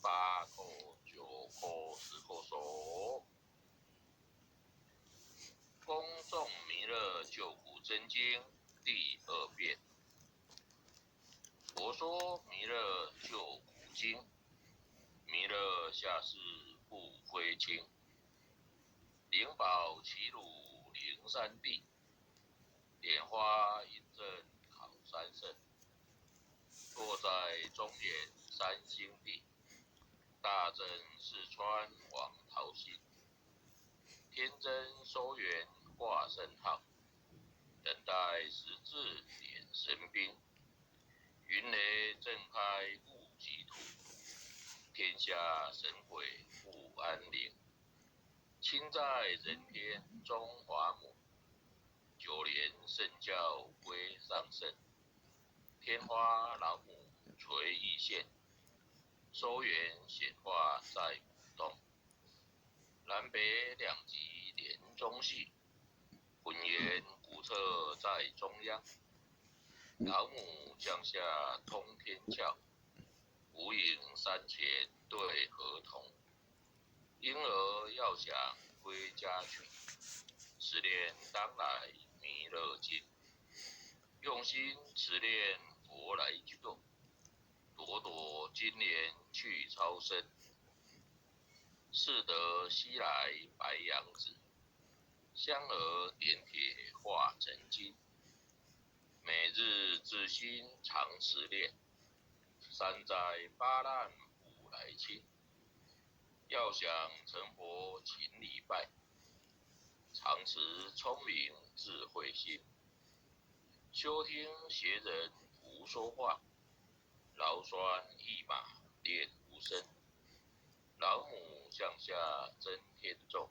8口、9口、10口手。恭送弥勒救苦真经第2遍。佛说弥勒救苦经，弥勒下世不灰轻。灵宝齐鲁灵山地，莲花印证好三圣。落在中原三星地，大正四川王桃心。天真收元化圣号，等待时至点神兵。云雷震开雾极土，天下神鬼不安宁。亲在人天中华母，9年圣教归上圣。天花老母垂一线，收元显化在鼓动。南北两极连中系，浑圆古册在中央。老母降下通天教，无影山前对合同。婴儿要想归家去，持念当来弥勒经。用心持念佛来救，朵朵金莲去超生。适得西来白杨子，香儿点铁化成金。每日自心常持念，三灾八难无来侵。要想成佛勤礼拜，常持聪明智慧心。休听邪人胡说话，劳酸一马练无声。老母降下真天咒，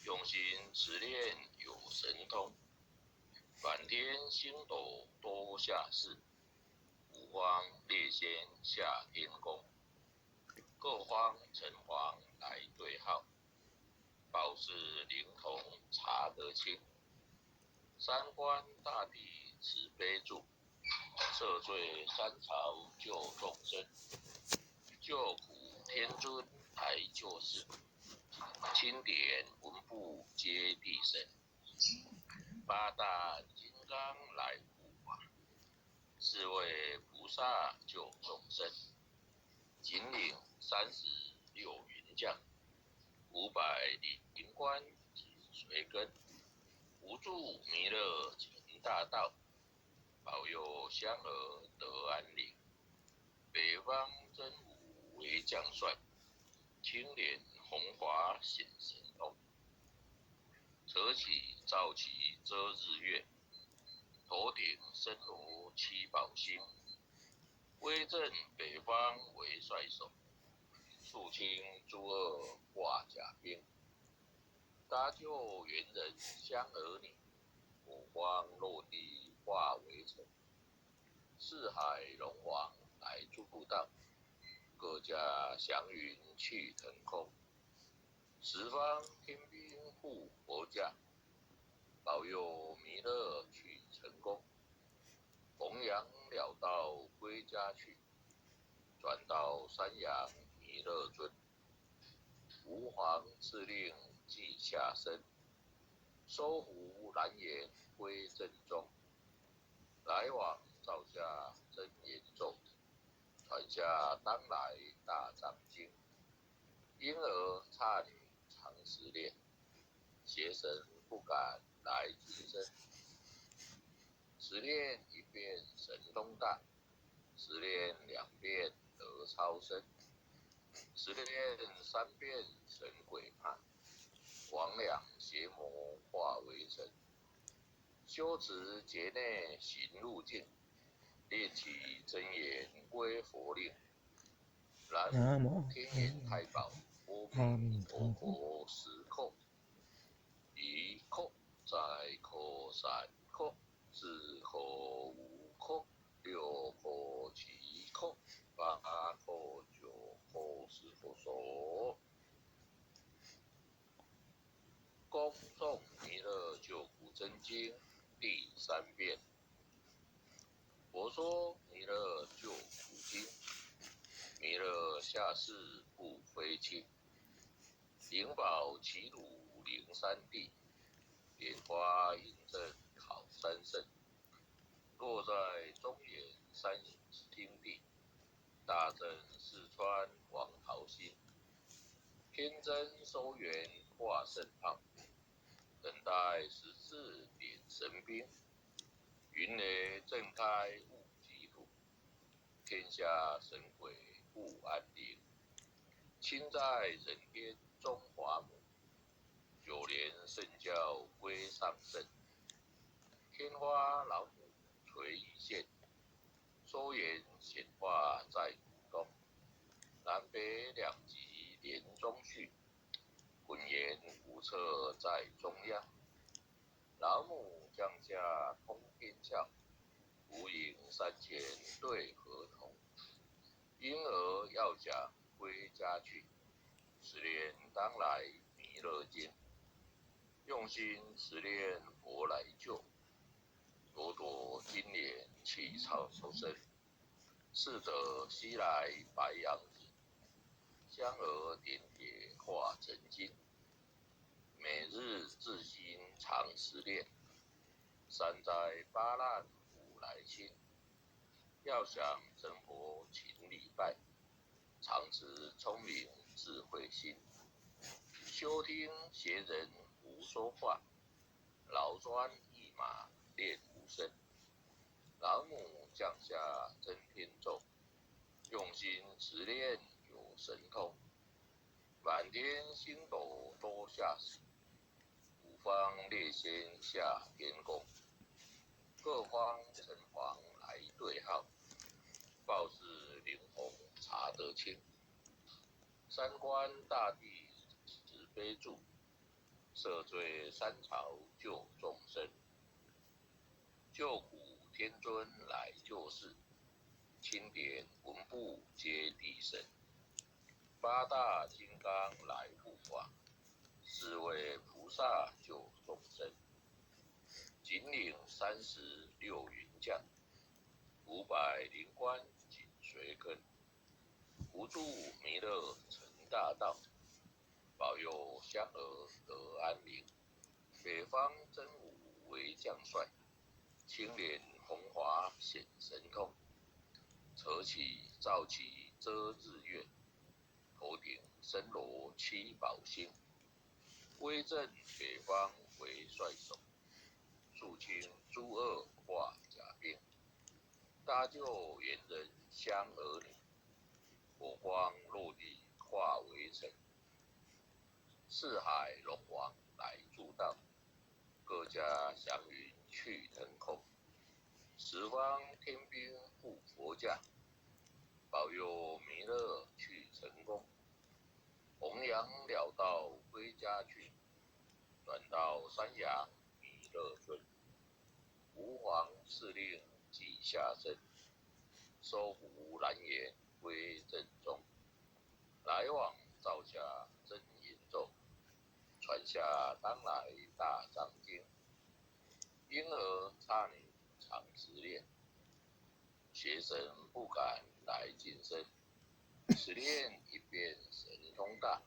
用心持念有神通。满天星斗多下世，五方列仙下天宫。各方城隍来对号，报事灵童查得清。三官大帝慈悲助，赦罪三朝救众生。救苦天尊来救世，钦点文部接地神。8大金刚来护法，4位菩萨救众生。紧领36云将，500灵官紧随跟。无助弥勒成大道，保佑香儿得安宁。北方真武为将帅，青脸红华显神通。扯起照起遮日月，头顶身罗七宝星。威震北方为帅首，肃清诸恶挂甲兵。搭救猿人香儿女，火光落地化为尘。四海龙王来助道，各家祥云去腾空。十方天兵护佛驾，保佑弥勒取成功。弘扬了道归家去，转到山阳弥勒尊。吾皇敕令记下身，收服蓝颜归正中。来往照下真言咒，传下当来大藏经。婴儿差点常失恋，邪神不敢来近身。持念1遍神通大，持念2遍得超生。持念3遍神鬼怕，魍魉邪魔化为尘。修持劫内行路径，练起真言归佛令。南无天眼太保阿弥陀佛10叩，1叩再叩3叩4叩5叩6叩7叩8叩9叩10叩手。恭送弥勒救苦真经第3遍。佛说弥勒救苦经，弥勒下士不非亲。灵宝齐鲁灵山地，莲花迎阵好山胜。落在中原三星地，大正四川王桃心。天真收元化圣胖，等待十字点神兵。云雷震开雾极土，天下神鬼不安宁。亲在人间中华母，九连圣教归上圣。天花老母垂一线，收元显化在古东。南北两极连中续，浑圆无测在中央。老母降下通天教，无影山前对河童。婴儿要想归家去，十年当来弥勒经。用心持念佛来救，朵朵金莲起草生。逝者西来白杨子，香儿点点化成金。每日至心常思念，三灾八难福来亲。要想成佛勤礼拜，常持聪明智慧心。休听邪人胡说话，劳专一马练无声。老母降下真天咒，用心持念有神通。满天星斗多下死，五方列仙下天宫。各方城隍来对号，报是灵红查得清。三官大帝慈悲助，赦罪三朝救众生。救苦天尊来救世，钦点文部接地神。八大金刚来护法，四位菩萨救众生。紧领36云将，500灵官紧随跟。扶助弥勒成大道，保佑香儿得安宁。北方真武为将帅，青莲红华显神通。扯起照起遮日月，头顶森罗七宝星。威震北方为帅首，肃清诸恶化甲兵。搭救猿人香儿女，火光落地化为尘。四海龙王来助道，各家祥云去腾空。十方天兵护佛驾，保佑弥勒去成功。弘扬了道归家去，转到山阳弥勒尊。吾皇敕令即下生，收服南阎归正中。来往照下真言咒，传下当来大藏经。婴儿差你常持念，邪神不敢来近身。十念一遍神通大，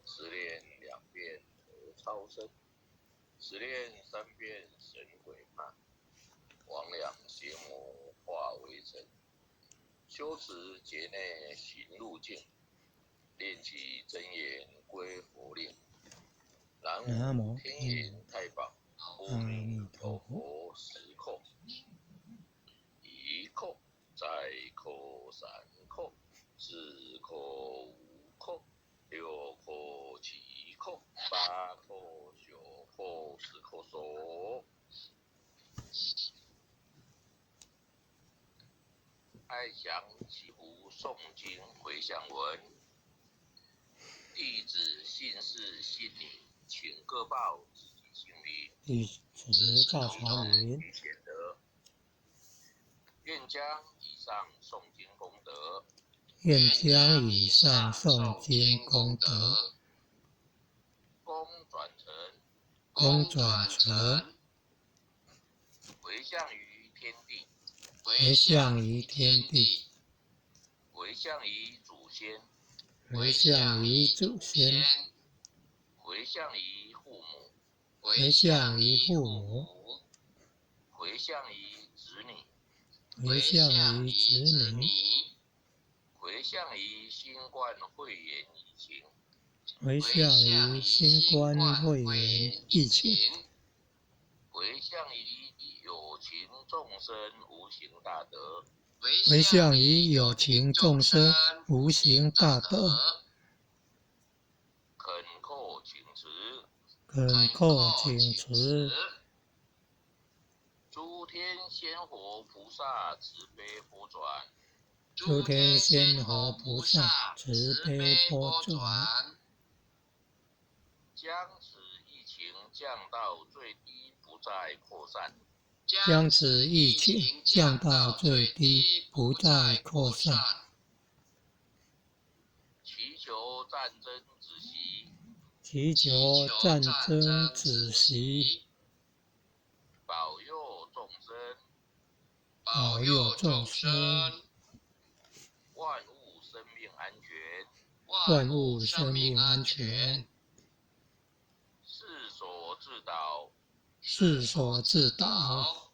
十念2遍得超生，十念3遍神鬼怕。魍魉邪魔化为尘，修持劫内行路径。念起真言归佛令，南无天眼太保，阿弥陀佛10叩，1叩，再叩3叩，4叩5叩，6叩7叩，8叩9叩10叩手。爱详祈福诵经回向文。弟子姓氏姓名，请各报自己姓名。弟子赵朝云，愿将以上诵经功德，功转成，回向于天地，回向于祖先，回向于祖先，回向于父母，回向于父母，回向于子女，回向于子女，回向于新冠肺炎疫情，回向于新冠肺炎疫情，回向于有情众生无形大德，回向于有情众生无形大德，恳叩请辞，恳叩请辞。诸天仙佛菩萨慈悲波转，诸天仙佛菩萨慈悲波转，将此疫情降到最低，不再扩散。将此疫情降到最低，不再扩散。祈求战争止息，祈求战争止息，保佑众生，保佑众生，万物生命安全，万物生命安全，世所自导，世所自导，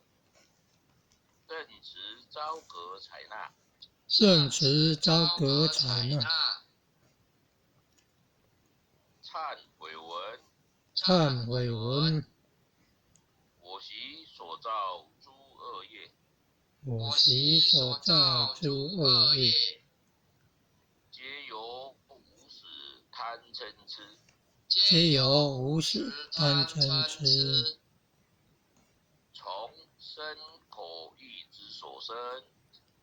正持昭格采纳，正持昭格采纳，忏悔文，忏悔文。我习所造诸恶业，我习所造诸恶业，皆由无始贪嗔痴，皆由无始贪嗔痴，从身口意之所生，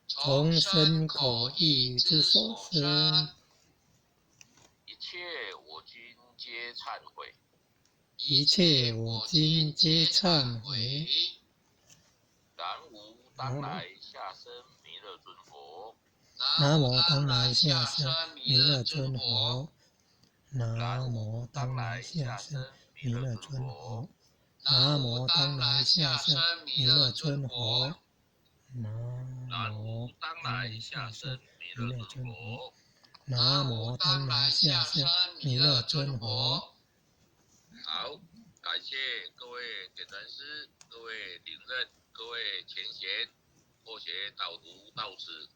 从身口意之所生，一切我今皆忏悔。一切我今皆忏悔。南无当来下生弥勒尊佛，南无当来下生弥勒尊佛，南无当来下生弥勒尊佛，南无当来下生弥勒尊佛，南无当来下生弥勒尊佛，南无当来下生弥勒尊佛。好，感谢各位点传师、各位领任、各位前贤，或学导读到此，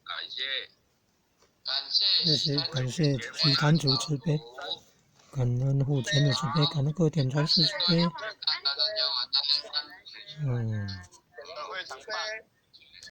感谢。感谢主席坛主慈悲，感恩护前的慈悲，感恩各点传师慈悲。